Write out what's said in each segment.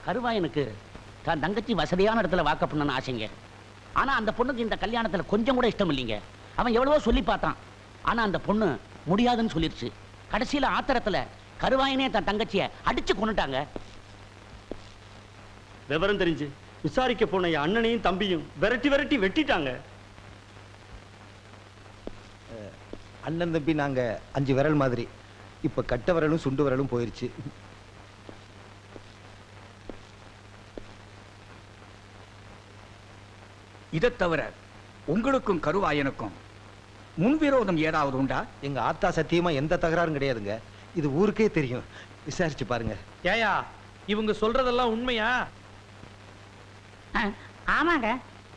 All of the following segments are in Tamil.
கருவாயனுக்கு தான் தங்கச்சி வசதியான இடத்துல வாக்க பண்ணணும்னு ஆசைங்க. ஆனா அந்த பொண்ணுக்கு இந்த கல்யாணத்துல கொஞ்சம் கூட இஷ்டம் இல்லைங்க. அவன் எவ்வளவோ சொல்லி பார்த்தான். ஆனா அந்த பொண்ணு முடியாதுன்னு சொல்லிருச்சு. கடைசியில ஆத்திரத்துல கருவாயனே தன் தங்கச்சிய அடிச்சு கொன்னுட்டாங்க. விவரம் தெரிஞ்சு விசாரிக்க போன என் அண்ணனையும் தம்பியும் விரட்டி விரட்டி வெட்டிட்டாங்க. அண்ணன் தம்பி நாங்க 5 விரல் மாதிரி. இப்ப கட்ட விரலும் சுண்டு விரலும் போயிருச்சு. இதை தவிர உங்களுக்கும் கருவாயனுக்கும் முன்விரோதம் ஏதாவது உண்டா? எங்க ஆத்தா சத்தியமா எந்த தகராறும் கிடையாதுங்க. இது ஊருக்கே தெரியும். விசாரிச்சு பாருங்க. ஏயா இவங்க சொல்றதெல்லாம் உண்மையா? ஆமாங்க.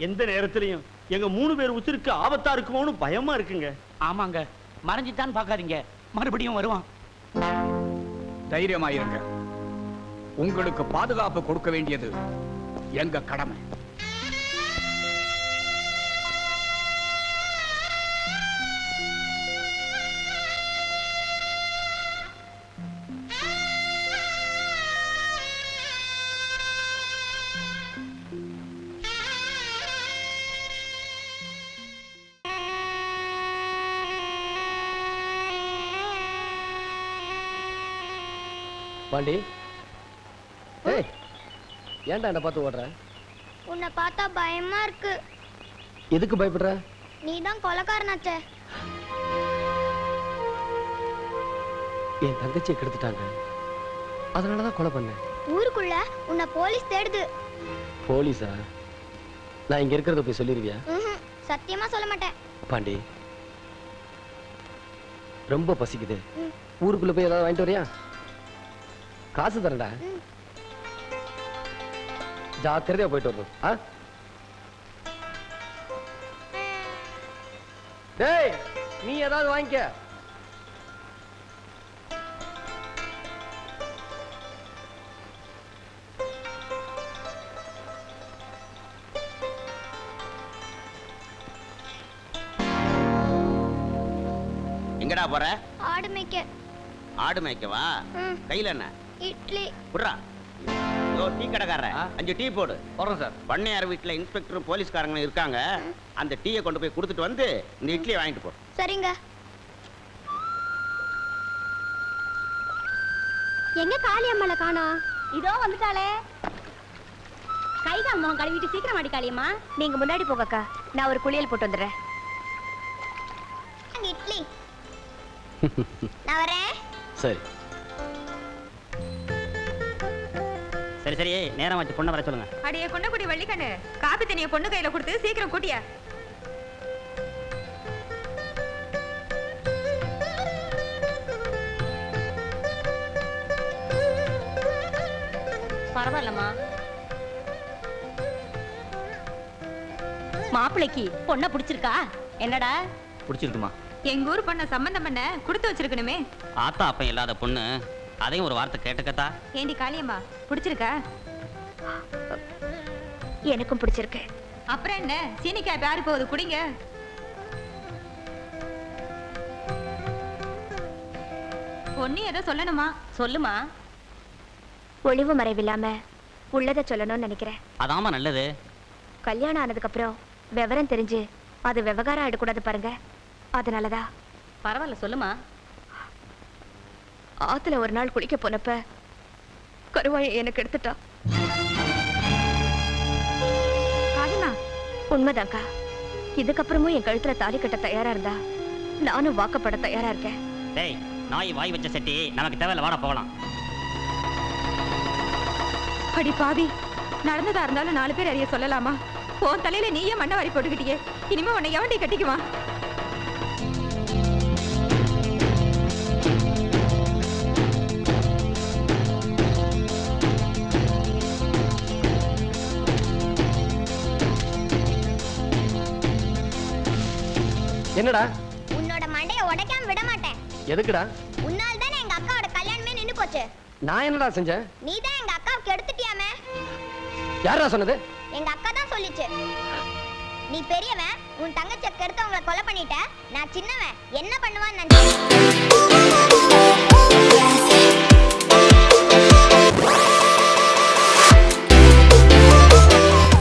எந்த நேரத்திலையும் எங்க 3 பேர் உசிருக்கு ஆபத்தா இருக்குமோன்னு பயமா இருக்குங்க. ஆமாங்க. மறைஞ்சிட்டான்னு பாக்காதீங்க, மறுபடியும் வருவான். தைரியமாயிருங்க. உங்களுக்கு பாதுகாப்பு கொடுக்க வேண்டியது எங்க கடமை. பாண்டி, ஏய், ஏன்டா என்ன பார்த்து ஓடுற? உன்னை பார்த்தா பயமா இருக்கு. எதுக்கு பயப்படுற? நீ தான் கொலைக்காரனாச்சே. என் தங்கச்சியை கெடுத்துட்டாங்க, அதனாலதான் கொலை பண்ணேன். ஊருக்குள்ள உன்னை போலீஸ் தேடுது. போலீஸா? நான் இங்க இருக்கிறத போய் சொல்லிருவியா? சத்தியமா சொல்ல மாட்டேன். பாண்டி, ரொம்ப பசிக்குது. ஊருக்குள்ள போய் ஏதாவது வாங்கிட்டு வரியா? காசு தரேன்டா. ஜாக்கிரதையா போயிட்டு வரணும். டேய், நீ ஏதாவது வாங்கிக்க. எங்கடா போற? ஆடு மேய்க்க. ஆடு மேய்க்கவா? கையில என்ன? இட்லி. புட்றா. டீ கடைக்காரர 5 டீ போடு. போறோம் சார். பண்ணையார் வீட்டுல இன்ஸ்பெக்டரும் போலீஸ்காரங்களும் இருக்காங்க. அந்த டீயை கொண்டு போய் கொடுத்துட்டு வந்து இந்த இட்லியை வாங்கிட்டு போ. சரிங்க. எங்க காளியம்மாளை காணோம்? இதோ வந்துட்டாளே. கை கால் முகம் கழுவிட்டு சீக்கிரம் அடி காளியம்மா. நீங்க முன்னாடி போங்கக்கா, நான் ஒரு குளியல் போட்டு வந்துடுறேன். இட்லி. நான் வரேன். சரி சரி சரி, நேரம் வச்சு பொண்ணை வர சொல்லுங்க. அடியே கொண்டக்குடி வள்ளிக்கண்ணு, காப்பி தண்ணிய பொண்ணு கையில கொடுத்து சீக்கிரம் கூட்டியா. பரவாயில்லம்மா. மாப்பிள்ளைக்கு பொண்ணை பிடிச்சிருக்கா? என்னடா பிடிச்சிருக்குமா? எங்க ஊர் பொண்ண சம்பந்தம் பண்ண கொடுத்து வச்சிருக்கணுமே. ஆத்தா அப்ப இல்லாத பொண்ணு, அதையும் ஒரு வார்த்தை கேட்டுக்கத்தா. ஏண்டி காளியம்மா, பிடிச்சிருக்கா? எனக்கும் பிடிச்சிருக்கு. அப்புறம் என்ன, சீனிக்காய் பேரு போகுது, குடிங்க. பொண்ணு ஏதோ சொல்லணுமா? சொல்லுமா. ஒளிவு மறைவில்லாம உள்ளத சொல்லணும்னு நினைக்கிறேன். அதாம நல்லது. கல்யாணம் ஆனதுக்கு அப்புறம் விவரம் தெரிஞ்சு அது விவகாரம் ஆயிடக்கூடாது பாருங்க. அதனாலதான். பரவாயில்ல, சொல்லுமா. ஆத்துல ஒரு நாள் குளிக்க போனப்ப கருவாயை எனக்கு எடுத்துட்டா. உண்மைதான்க்கா. இதுக்கப்புறமும் என் கழுத்துல தாலி கட்ட தயாரா இருந்தா நானும் வாக்கப்பட தயாரா இருக்கேன். டேய், நாய் வாய் வச்ச செட்டி நமக்கு தேவையில்ல, வாட போகலாம். அடி பாவி, நடந்ததா இருந்தாலும் 4 பேர் அறிய சொல்லலாமா? உன் தலையில நீயே மண்ணை வாரி போட்டுக்கிட்டியே, இனிமே உன்னை எவண்டி கட்டிக்குமா? என்னடா? உன்னோட மண்டைய உடைக்காம விட மாட்டேன். எதுக்குடா? உன்னால தானே எங்க அக்காவோட கல்யாணமே நின்னு போச்சு. நான் என்னடா செஞ்சேன்? நீ தான் எங்க அக்காவுக்கு எடுத்துட்டியாமே. யாரா சொன்னது? எங்க அக்கா தான் சொல்லிச்சு. நீ பெரியவன், உன் தங்கச்சியை கெடுத்து அவங்களை கொலை பண்ணிட்ட. நான் சின்னவன், என்ன பண்ணுவான்னு நினைச்சேன்.